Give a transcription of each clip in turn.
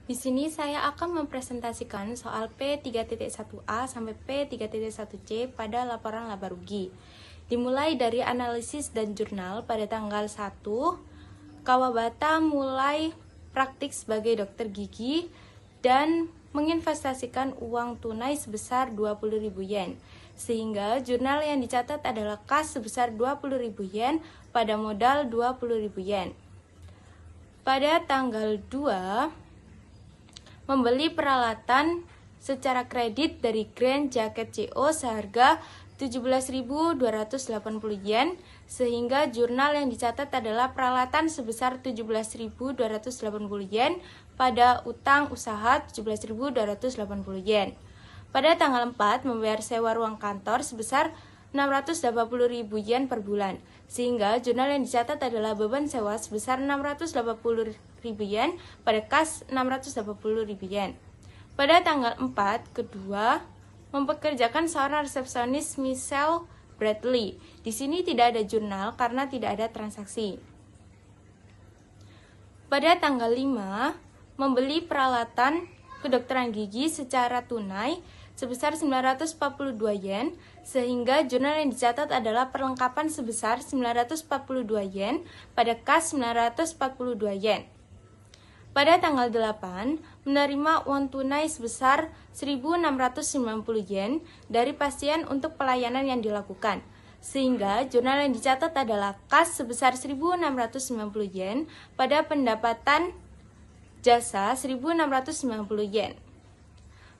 Di sini saya akan mempresentasikan soal P3.1A sampai P3.1C pada laporan laba rugi. Dimulai dari analisis dan jurnal pada tanggal 1, Kawabata mulai praktik sebagai dokter gigi dan menginvestasikan uang tunai sebesar 20.000 yen. Sehingga jurnal yang dicatat adalah kas sebesar 20.000 yen pada modal 20.000 yen. Pada tanggal 2, membeli peralatan secara kredit dari Grand Jacket CO seharga 17.280 yen, sehingga jurnal yang dicatat adalah peralatan sebesar 17.280 yen pada utang usaha 17.280 yen. Pada tanggal 4, membayar sewa ruang kantor sebesar 680.000 yen per bulan, sehingga jurnal yang dicatat adalah beban sewa sebesar 680.000 yen pada kas 680.000 yen. Pada tanggal 4, kedua, mempekerjakan seorang resepsionis Michelle Bradley. Di sini tidak ada jurnal karena tidak ada transaksi. Pada tanggal 5, membeli peralatan kedokteran gigi secara tunai sebesar 942 yen, sehingga jurnal yang dicatat adalah perlengkapan sebesar 942 yen pada kas 942 yen. Pada tanggal 8, menerima uang tunai sebesar 1.690 yen dari pasien untuk pelayanan yang dilakukan, sehingga jurnal yang dicatat adalah kas sebesar 1.690 yen pada pendapatan jasa 1.690 yen.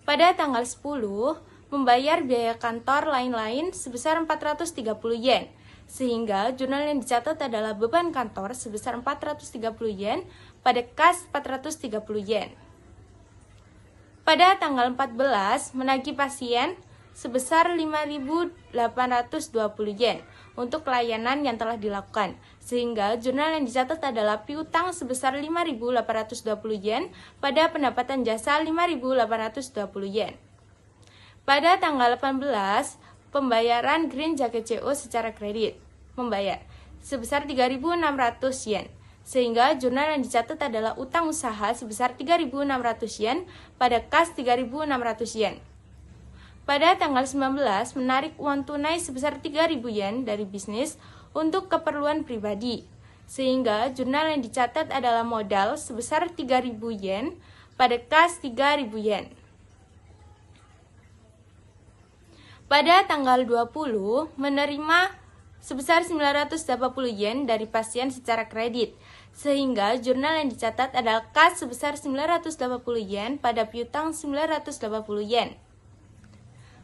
Pada tanggal 10, membayar biaya kantor lain-lain sebesar 430 yen, sehingga jurnal yang dicatat adalah beban kantor sebesar 430 yen pada kas 430 yen. Pada tanggal 14, menagih pasien sebesar 5.820 yen untuk layanan yang telah dilakukan, sehingga jurnal yang dicatat adalah piutang sebesar 5.820 yen pada pendapatan jasa 5.820 yen. Pada tanggal 18, pembayaran Grand Jacket CO secara kredit membayar sebesar 3.600 yen, sehingga jurnal yang dicatat adalah utang usaha sebesar 3.600 yen pada kas 3.600 yen. Pada tanggal 19, menarik uang tunai sebesar 3.000 yen dari bisnis untuk keperluan pribadi, sehingga jurnal yang dicatat adalah modal sebesar 3.000 yen pada kas 3.000 yen. Pada tanggal 20, menerima sebesar 980 yen dari pasien secara kredit, sehingga jurnal yang dicatat adalah kas sebesar 980 yen pada piutang 980 yen.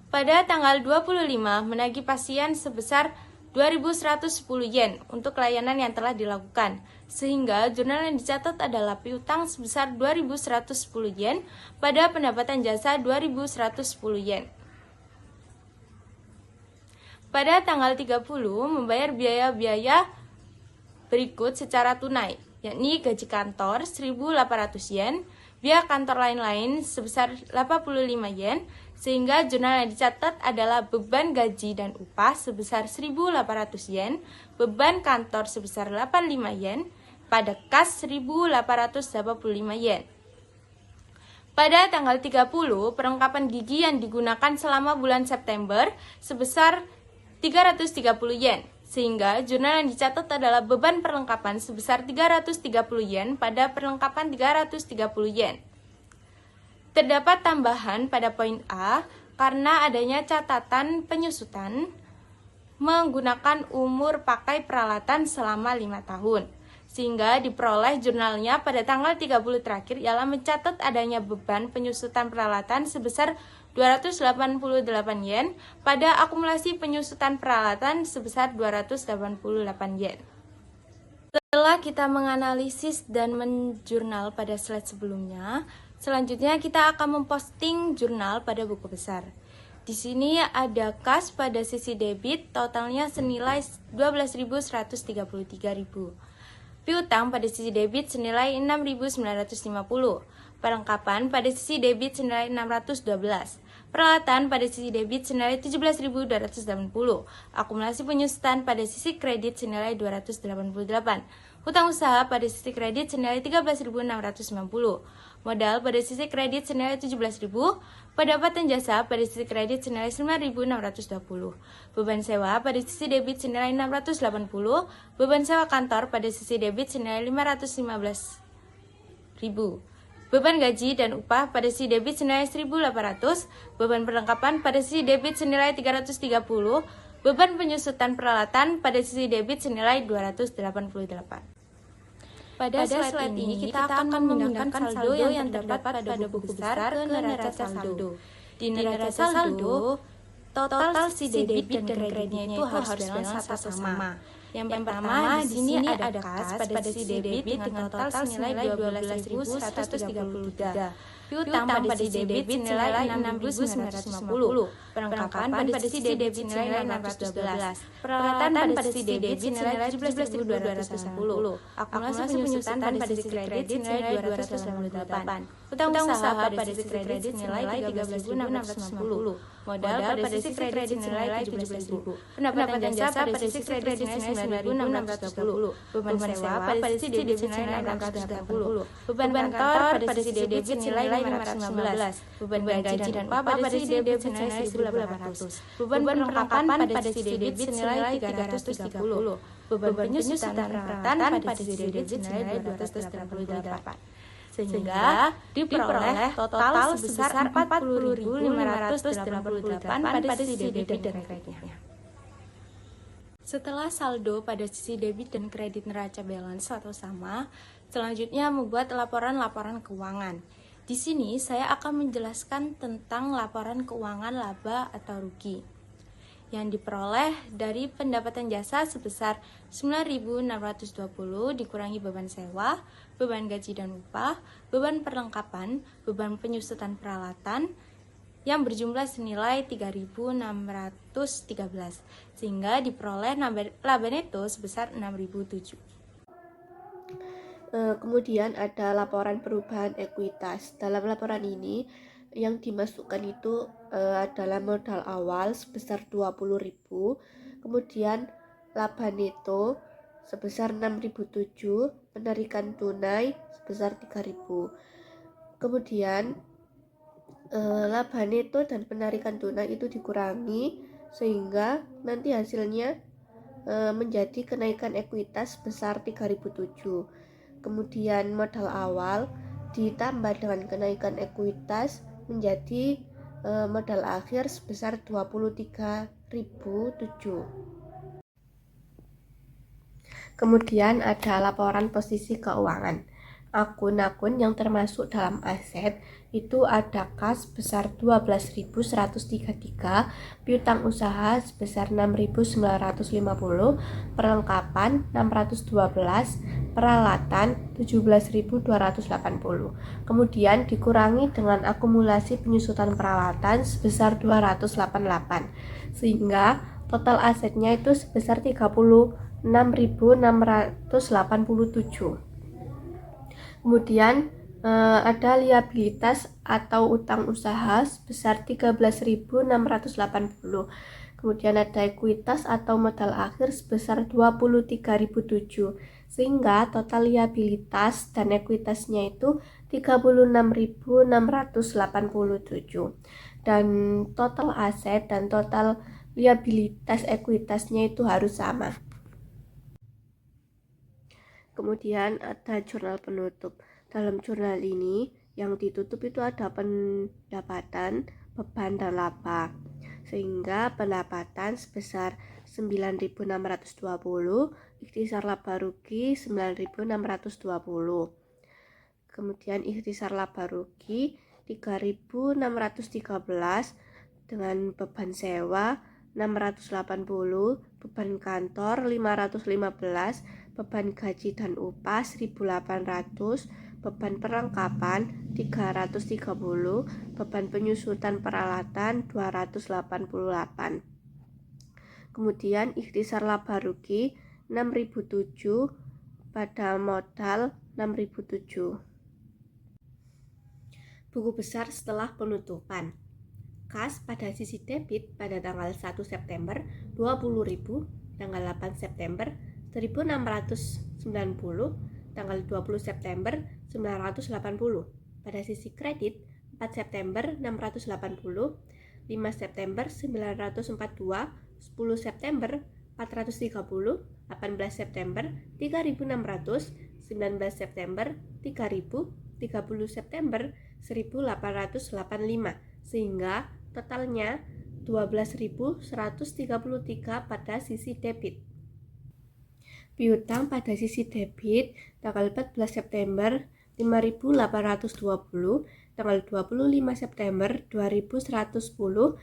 Pada tanggal 25, menagih pasien sebesar 2.110 yen untuk layanan yang telah dilakukan, sehingga jurnal yang dicatat adalah piutang sebesar 2.110 yen pada pendapatan jasa 2.110 yen. Pada tanggal 30, membayar biaya-biaya berikut secara tunai, yakni gaji kantor 1.800 yen, biaya kantor lain-lain sebesar 85 yen, sehingga jurnal yang dicatat adalah beban gaji dan upah sebesar 1.800 yen, beban kantor sebesar 85 yen, pada kas 1.885 yen. Pada tanggal 30, perlengkapan gigi yang digunakan selama bulan September sebesar 330 yen, sehingga jurnal yang dicatat adalah beban perlengkapan sebesar 330 yen pada perlengkapan 330 yen. Terdapat tambahan pada poin A karena adanya catatan penyusutan menggunakan umur pakai peralatan selama 5 tahun, sehingga diperoleh jurnalnya pada tanggal 30 terakhir ialah mencatat adanya beban penyusutan peralatan sebesar 288 yen pada akumulasi penyusutan peralatan sebesar 288 yen. Setelah kita menganalisis dan menjurnal pada slide sebelumnya, selanjutnya kita akan memposting jurnal pada buku besar. Di sini ada kas pada sisi debit totalnya senilai 12.133.000. Piutang pada sisi debit senilai 6.950. Perlengkapan pada sisi debit senilai 612. Peralatan pada sisi debit senilai 17.280. Akumulasi penyusutan pada sisi kredit senilai 288. Hutang usaha pada sisi kredit senilai 13.690. Modal pada sisi kredit senilai 17.000, pendapatan jasa pada sisi kredit senilai 9.620, beban sewa pada sisi debit senilai 680, beban sewa kantor pada sisi debit senilai 515.000. Beban gaji dan upah pada sisi debit senilai 1.800, beban perlengkapan pada sisi debit senilai 330, beban penyusutan peralatan pada sisi debit senilai 288. Pada slide ini kita akan memindahkan saldo yang terdapat pada buku besar ke neraca saldo. Di neraca saldo, total sisi debit dan kreditnya itu harus balance atau sama. Yang pertama, di sini ada kas pada sisi debit dengan total senilai 12.133. Piutang pada sisi debit senilai 6.950. Perlengkapan pada sisi debit senilai 612. Peralatan pada sisi debit senilai 17.210. Akumulasi penyusutan pada sisi kredit senilai 288. Utang usaha pada sisi kredit senilai 13.650. Modal pada sisi kredit senilai 17.000. Pendapatan jasa pada sisi kredit senilai 9.620. Beban sewa pada sisi debit senilai 680. Beban kantor pada sisi debit senilai 515. Beban gaji dan upah pada sisi debit senilai 1.800. Beban perlengkapan pada sisi debit senilai 330. Beban penyusutan peralatan pada sisi debit senilai 288. Sehingga diperoleh total sebesar 40.588 pada sisi debit dan kreditnya. Setelah saldo pada sisi debit dan kredit neraca balance atau sama, selanjutnya membuat laporan-laporan keuangan. Di sini saya akan menjelaskan tentang laporan keuangan laba atau rugi yang diperoleh dari pendapatan jasa sebesar 9.620 dikurangi beban sewa, beban gaji dan upah, beban perlengkapan, beban penyusutan peralatan yang berjumlah senilai 3.613 sehingga diperoleh laba neto sebesar 6.007. Kemudian ada laporan perubahan ekuitas. Dalam laporan ini yang dimasukkan itu adalah modal awal sebesar 20.000, kemudian laba neto sebesar 6.007, penarikan tunai sebesar 3.000. Kemudian laba neto dan penarikan tunai itu dikurangi sehingga nanti hasilnya menjadi kenaikan ekuitas sebesar 3.007. Kemudian modal awal ditambah dengan kenaikan ekuitas menjadi modal akhir sebesar 23.007. Kemudian ada laporan posisi keuangan. Akun-akun yang termasuk dalam aset itu ada kas sebesar 12.133, piutang usaha sebesar 6.950, perlengkapan 612, peralatan 17.280. Kemudian dikurangi dengan akumulasi penyusutan peralatan sebesar 288, sehingga total asetnya itu sebesar 36.687. Kemudian ada liabilitas atau utang usaha sebesar 13.680. Kemudian ada ekuitas atau modal akhir sebesar 23.007. Sehingga total liabilitas dan ekuitasnya itu 36.687. Dan total aset dan total liabilitas ekuitasnya itu harus sama. Kemudian ada jurnal penutup. Dalam jurnal ini yang ditutup itu ada pendapatan, beban, dan laba. Sehingga pendapatan sebesar 9.620, ikhtisar laba rugi 9.620. Kemudian ikhtisar laba rugi 3.613 dengan beban sewa 680, beban kantor 515, beban gaji dan upah 1.800, beban perlengkapan 330, beban penyusutan peralatan 288. Kemudian ikhtisar laba rugi 6.007 pada modal 6.007. Buku besar setelah penutupan. Kas pada sisi debit pada tanggal 1 September 20.000, tanggal 8 September 1.690, tanggal 20 September 980. Pada sisi kredit, 4 September 680, 5 September 942, 10 September 430, 18 September 3600, 19 September 3000, 30 September 1885, sehingga totalnya 12.133 pada sisi debit. Piutang pada sisi debit tanggal 14 September 5.820, tanggal 25 September 2.110,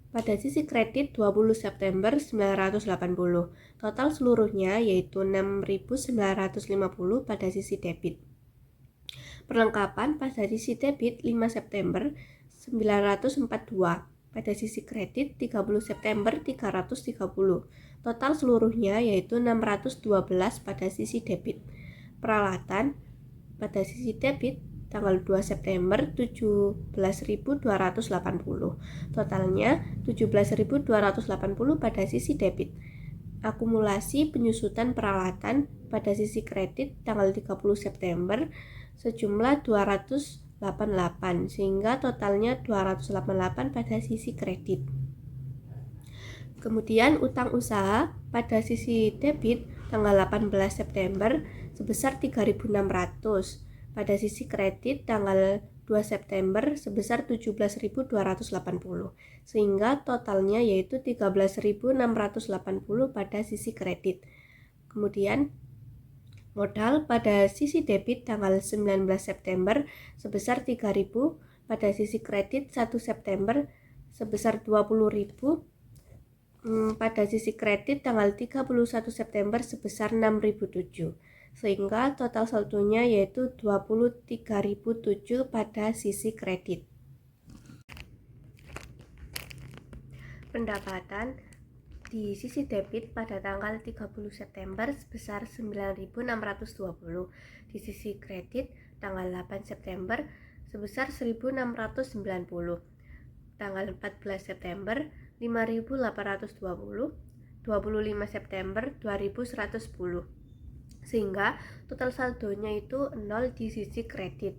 pada sisi kredit 20 September 980. Total seluruhnya yaitu 6.950 pada sisi debit. Perlengkapan pada sisi debit 5 September 942, pada sisi kredit 30 September 330. Total seluruhnya yaitu 612 pada sisi debit. Peralatan pada sisi debit tanggal 2 September 17.280. Totalnya 17.280 pada sisi debit. Akumulasi penyusutan peralatan pada sisi kredit tanggal 30 September sejumlah 288, sehingga totalnya 288 pada sisi kredit. Kemudian utang usaha pada sisi debit tanggal 18 September sebesar 3.600, pada sisi kredit tanggal 2 September sebesar 17.280, sehingga totalnya yaitu 13.680 pada sisi kredit. Kemudian modal pada sisi debit tanggal 19 September sebesar 3.000, pada sisi kredit 1 September sebesar 20.000, pada sisi kredit tanggal 31 September sebesar 6.007, sehingga total saldonya yaitu 23.007 pada sisi kredit. Pendapatan di sisi debit pada tanggal 30 September sebesar 9.620, di sisi kredit tanggal 8 September sebesar 1.690, tanggal 14 September 5.820, 25 September 2.110, sehingga total saldonya itu 0 di sisi kredit.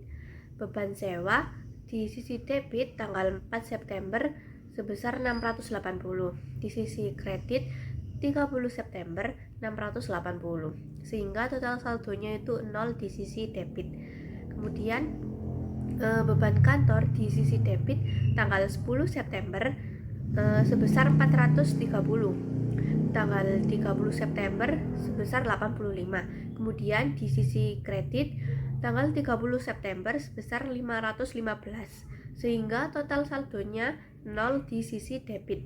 Beban sewa di sisi debit tanggal 4 September sebesar 680, di sisi kredit 30 September 680, sehingga total saldonya itu 0 di sisi debit. Kemudian beban kantor di sisi debit tanggal 10 September sebesar 430, tanggal 30 September sebesar 85. Kemudian di sisi kredit tanggal 30 September sebesar 515, sehingga total saldonya 0 di sisi debit.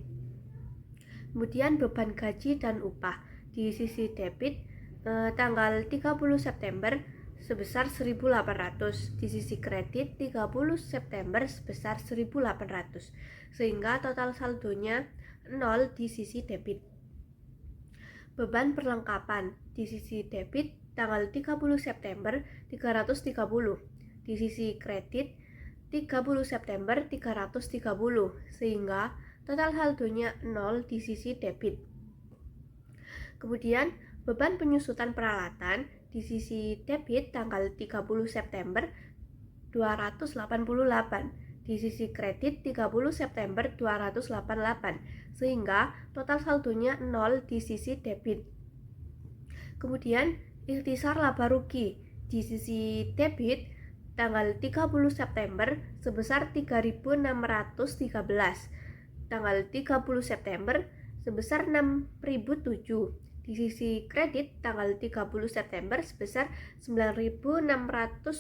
Kemudian beban gaji dan upah di sisi debit tanggal 30 September sebesar 1.800, di sisi kredit 30 September sebesar 1.800, sehingga total saldonya 0 di sisi debit. Beban perlengkapan di sisi debit tanggal 30 September 330, di sisi kredit 30 September 330, sehingga total saldonya 0 di sisi debit. Kemudian beban penyusutan peralatan di sisi debit tanggal 30 September 288, di sisi kredit 30 September 288, sehingga total saldonya 0 di sisi debit. Kemudian ikhtisar laba rugi di sisi debit tanggal 30 September sebesar 3.613, tanggal 30 September sebesar 6.007, di sisi kredit tanggal 30 September sebesar 9.620,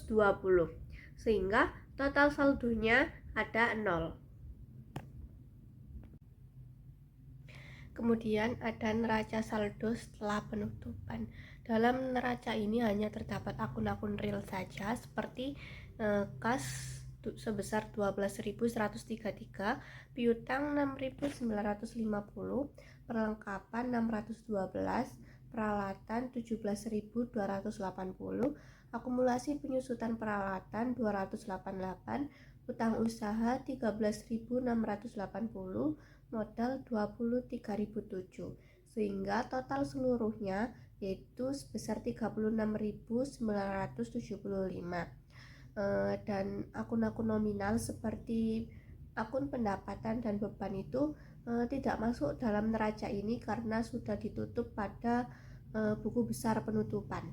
sehingga total saldonya ada 0. Kemudian ada neraca saldo setelah penutupan. Dalam neraca ini hanya terdapat akun-akun real saja seperti kas sebesar 12.133, piutang 6.950, perlengkapan 612, peralatan 17.280, akumulasi penyusutan peralatan 288, utang usaha 13.680, modal 23.007, sehingga total seluruhnya yaitu sebesar 36.975. dan akun-akun nominal seperti akun pendapatan dan beban itu tidak masuk dalam neraca ini karena sudah ditutup pada buku besar penutupan.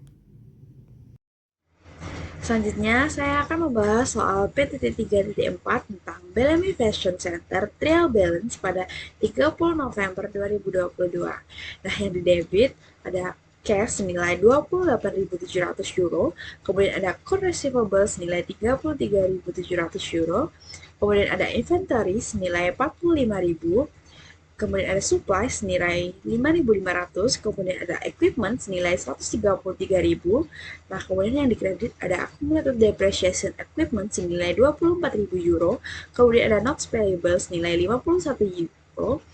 Selanjutnya, saya akan membahas soal P.3.4 tentang Bellamy Fashion Center Trial Balance pada 30 November 2022. Nah, yang di debit ada cash senilai 28.700 euro, kemudian ada account receivable senilai 33.700 euro, kemudian ada inventory senilai 45.000, kemudian ada supply senilai 5.500, kemudian ada equipment senilai 133.000. Nah, kemudian yang dikredit ada accumulated depreciation equipment senilai 24.000 euro, kemudian ada notes payable senilai 51 euro,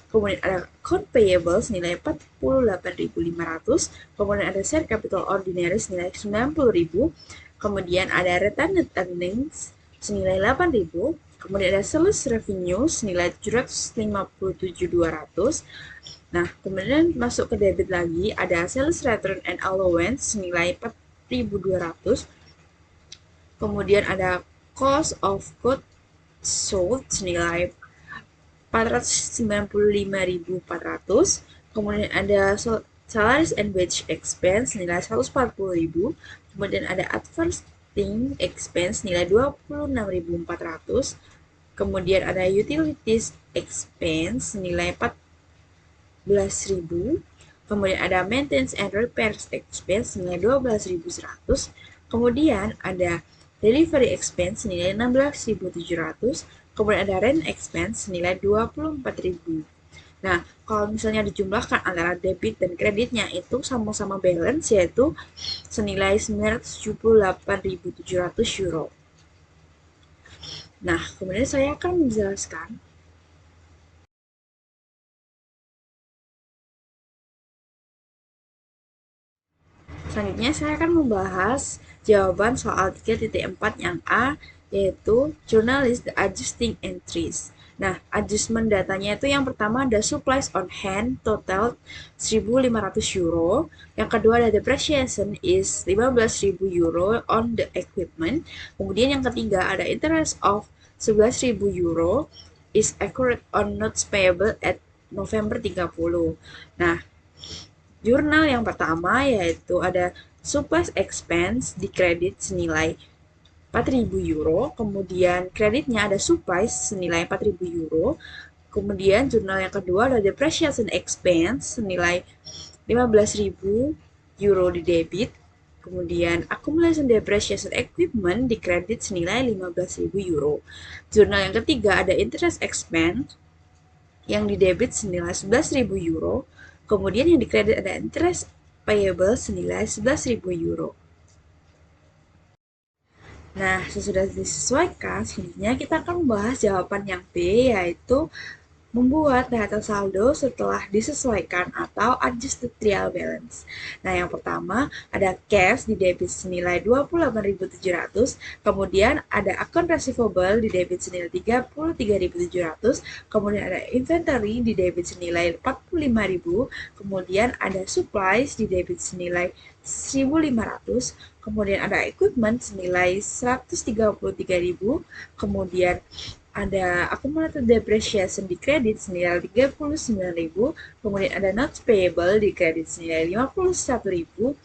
kemudian ada account payable senilai 48.500, kemudian ada share capital ordinary senilai 90.000, kemudian ada retained earnings senilai 8.000, kemudian ada sales revenue senilai 757.200. Nah, kemudian masuk ke debit lagi ada sales return and allowance senilai 4.200. Kemudian ada cost of goods sold senilai 495.400. Kemudian ada salaries and wage expense senilai 140.000. Kemudian ada advertising expense nilai 26.400. Kemudian ada utilities expense nilai 14.000. Kemudian ada maintenance and repairs expense nilai 12.100. Kemudian ada delivery expense nilai 16.700. Kemudian ada rent expense nilai 24.000. Nah, kalau misalnya dijumlahkan antara debit dan kreditnya itu sama-sama balance yaitu senilai 978.700 euro. Nah, kemudian saya akan menjelaskan selanjutnya saya akan membahas jawaban soal 3.4 yang A, yaitu journalist adjusting entries. Nah, adjustment datanya itu yang pertama ada supplies on hand total 1.500 euro. Yang kedua ada depreciation is 15.000 euro on the equipment. Kemudian yang ketiga ada interest of 11.000 euro is accrued on notes payable at November 30. Nah, jurnal yang pertama yaitu ada supplies expense di kredit senilai 4.000 euro, kemudian kreditnya ada supplies senilai 4.000 euro, kemudian jurnal yang kedua ada depreciation expense senilai 15.000 euro di debit, kemudian accumulation depreciation equipment di kredit senilai 15.000 euro. Jurnal yang ketiga ada interest expense yang di debit senilai 11.000 euro, kemudian yang di kredit ada interest payable senilai 11.000 euro. Nah, sesudah disesuaikan, selanjutnya kita akan membahas jawaban yang B, yaitu membuat data saldo setelah disesuaikan atau adjusted trial balance. Nah, yang pertama ada cash di debit senilai 28.700, kemudian ada account receivable di debit senilai 33.700, kemudian ada inventory di debit senilai 45.000, kemudian ada supplies di debit senilai 1.500, kemudian ada equipment senilai 133.000, kemudian ada accumulated depreciation di kredit senilai 39.000, kemudian ada notes payable di kredit senilai 51.000,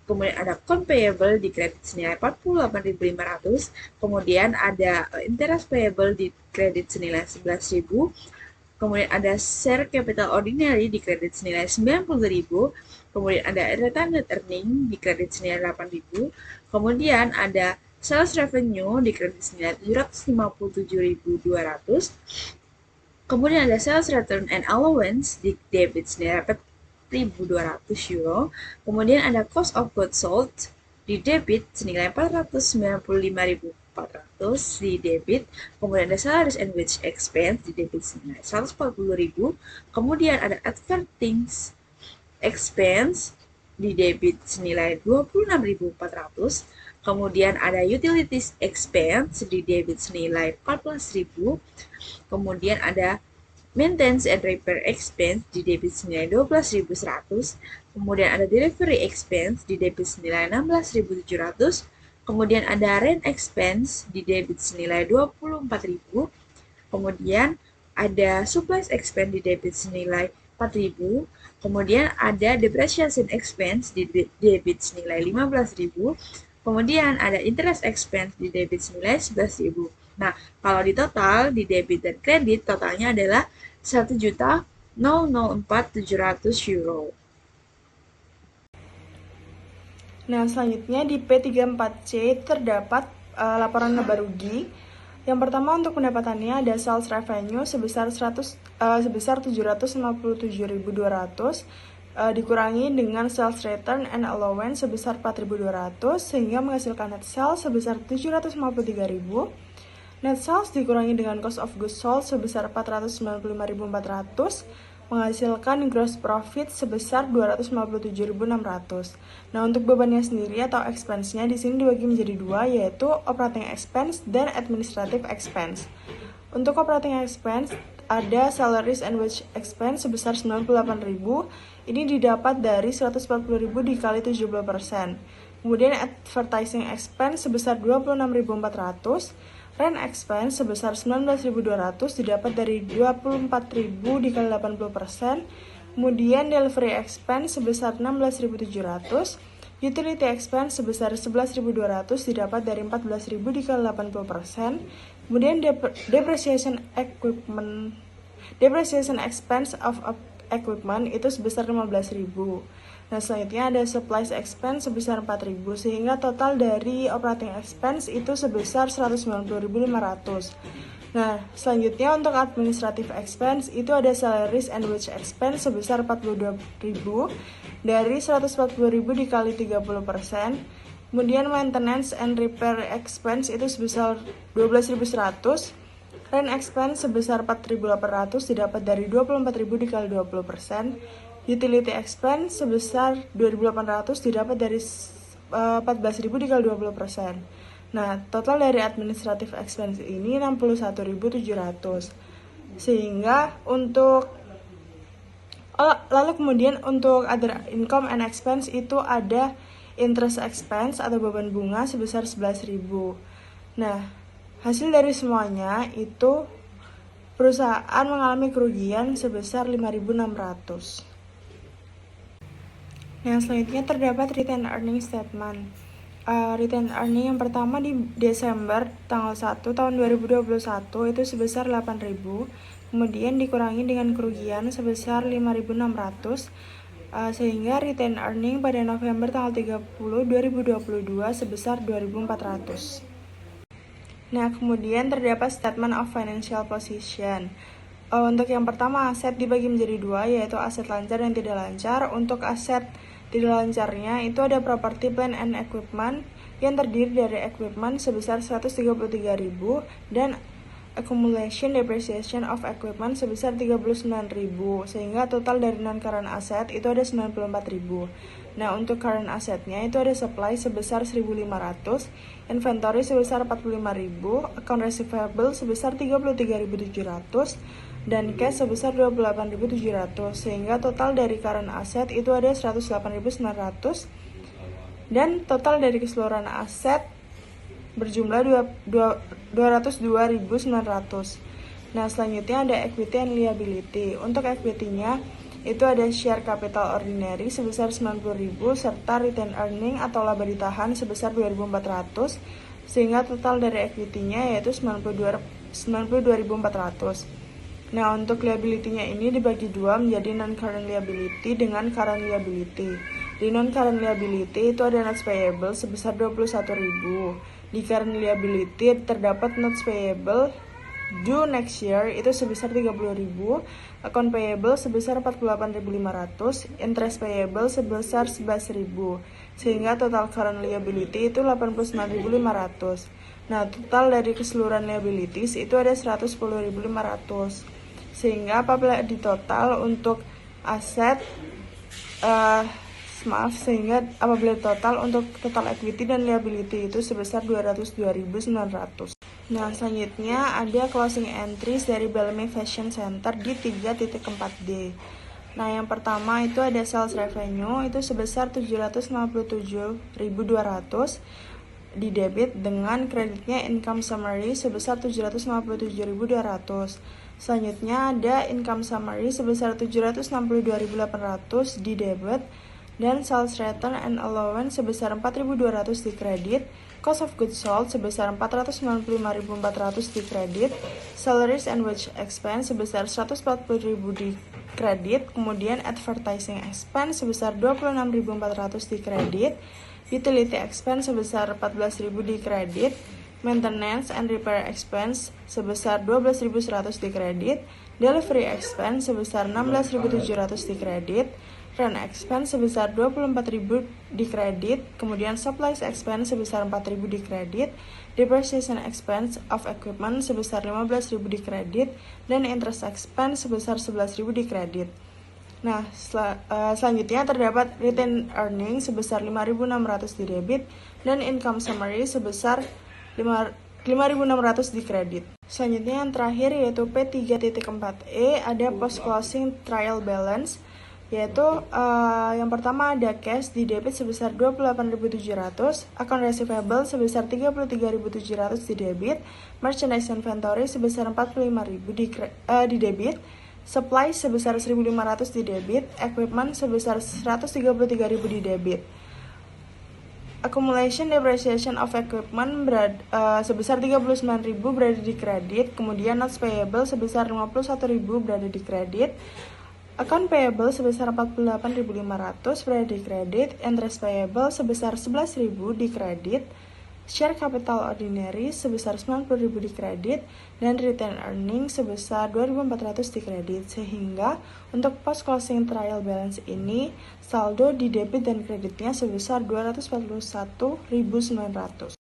kemudian ada account payable di kredit senilai 48.500, kemudian ada interest payable di kredit senilai 11.000, kemudian ada share capital ordinary di kredit senilai 90.000, kemudian ada retained earning di kredit senilai 8.000, kemudian ada sales revenue di kredit senilai 757.200, kemudian ada sales return and allowance di debit senilai 4.200 euro, kemudian ada cost of goods sold di debit senilai 495.400 di debit, kemudian ada salaries and wage expense di debit senilai 140.000, kemudian ada advertising expense di debit senilai 26.400, kemudian ada utilities expense di debit senilai 14.000, kemudian ada maintenance and repair expense di debit senilai 12.100, kemudian ada delivery expense di debit senilai 16.700, Kemudian ada rent expense di debit senilai 24.000. Kemudian ada supplies expense di debit senilai 4.000. Kemudian ada depreciation expense di debit senilai 15.000. Kemudian ada interest expense di debit senilai 11.000. Nah, kalau di total di debit dan kredit totalnya adalah 1.004.700 euro. Nah, selanjutnya di P34C terdapat laporan laba rugi. Yang pertama untuk pendapatannya ada sales revenue sebesar 757.200 dikurangi dengan sales return and allowance sebesar 4.200 sehingga menghasilkan net sales sebesar 753.000. Net sales dikurangi dengan cost of goods sold sebesar 495.400 menghasilkan gross profit sebesar 257.600. Nah, untuk bebannya sendiri atau expense-nya di sini dibagi menjadi dua, yaitu operating expense dan administrative expense. Untuk operating expense ada salaries and wage expense sebesar 98.000. Ini didapat dari 140.000 dikali 70%. Kemudian advertising expense sebesar 26.400. Rent expense sebesar 19.200 didapat dari 24.000 dikali 80%. Kemudian delivery expense sebesar 16.700. Utility expense sebesar 11.200 didapat dari 14.000 dikali 80%. Kemudian depreciation expense of equipment itu sebesar 15.000. Nah, selanjutnya ada supplies expense sebesar 4.000 sehingga total dari operating expense itu sebesar 190.500. Nah, selanjutnya untuk administrative expense itu ada salaries and wage expense sebesar 42.000 dari 140.000 dikali 30%. Kemudian maintenance and repair expense itu sebesar 12.100. Rent expense sebesar 4.800 didapat dari 24.000 dikali 20%. Utility expense sebesar 2.800 didapat dari 14.000 dikali 20%. Nah, total dari administrative expense ini 61.700. Sehingga untuk lalu kemudian untuk other income and expense itu ada interest expense atau beban bunga sebesar 11.000. Nah, hasil dari semuanya itu perusahaan mengalami kerugian sebesar 5.600. Nah, selanjutnya terdapat retained earning statement. Retained earning yang pertama di Desember tanggal 1 tahun 2021 itu sebesar 8.000, kemudian dikurangi dengan kerugian sebesar 5.600, sehingga retained earning pada November tanggal 30 2022 sebesar 2.400. Nah, kemudian terdapat statement of financial position. Untuk yang pertama, aset dibagi menjadi dua, yaitu aset lancar dan tidak lancar. Untuk aset tidak lancarnya itu ada property, plant, and equipment yang terdiri dari equipment sebesar 133.000 dan accumulation depreciation of equipment sebesar 39.000, sehingga total dari non-current asset itu ada 94.000. Nah, untuk current assetnya itu ada supply sebesar 1.500, inventory sebesar 45.000, account receivable sebesar 33.700, dan cash sebesar 28.700, sehingga total dari current asset itu ada 108.900, dan total dari keseluruhan aset berjumlah 202.900. Nah, selanjutnya ada equity and liability. Untuk equity-nya itu ada share capital ordinary sebesar 90.000 serta retained earning atau laba ditahan sebesar 2.400, sehingga total dari equity-nya yaitu 92.400. Nah, untuk liability-nya ini dibagi dua menjadi non-current liability dengan current liability. Di non-current liability itu ada notes payable sebesar 21.000. Di current liability terdapat notes payable due next year itu sebesar 30.000, account payable sebesar 48.500, interest payable sebesar 11.000, sehingga total current liability itu 89.500. Nah, total dari keseluruhan liabilities itu ada 110.500. Sehingga apabila di total untuk aset sehingga apabila total untuk total equity dan liability itu sebesar 202.900. Nah, selanjutnya ada closing entries dari Bellamy Fashion Center di 3.4D. Nah, yang pertama itu ada sales revenue itu sebesar 757.200. di debit dengan kreditnya income summary sebesar 757.200. Selanjutnya ada income summary sebesar 762.800 di debit dan sales return and allowance sebesar 4.200 di kredit, cost of goods sold sebesar 495.400 di kredit, salaries and wage expense sebesar 140.000 di kredit, kemudian advertising expense sebesar 26.400 di kredit, utility expense sebesar 14.000 di kredit, maintenance and repair expense sebesar 12.100 di kredit, delivery expense sebesar 16.700 di kredit, rent expense sebesar 24.000 di kredit, kemudian supplies expense sebesar 4.000 di kredit, depreciation expense of equipment sebesar 15.000 di kredit, dan interest expense sebesar 11.000 di kredit. Nah, selanjutnya terdapat retained earnings sebesar 5.600 di debit dan income summary sebesar 5.600 di kredit. Selanjutnya yang terakhir yaitu P3.4E ada post closing trial balance, yaitu yang pertama ada cash di debit sebesar 28.700, account receivable sebesar 33.700 di debit, merchandise inventory sebesar 45.000 di debit, supply sebesar 1.500 di debit, equipment sebesar 133.000 di debit. Accumulation depreciation of equipment sebesar 39.000 berada di kredit, kemudian notes payable sebesar 51.000 berada di kredit, account payable sebesar 48.500 berada di kredit, interest payable sebesar 11.000 di kredit, share capital ordinary sebesar 90.000 di kredit, dan retained earnings sebesar 2.400 di kredit. Sehingga untuk post closing trial balance ini saldo di debit dan kreditnya sebesar 241.900.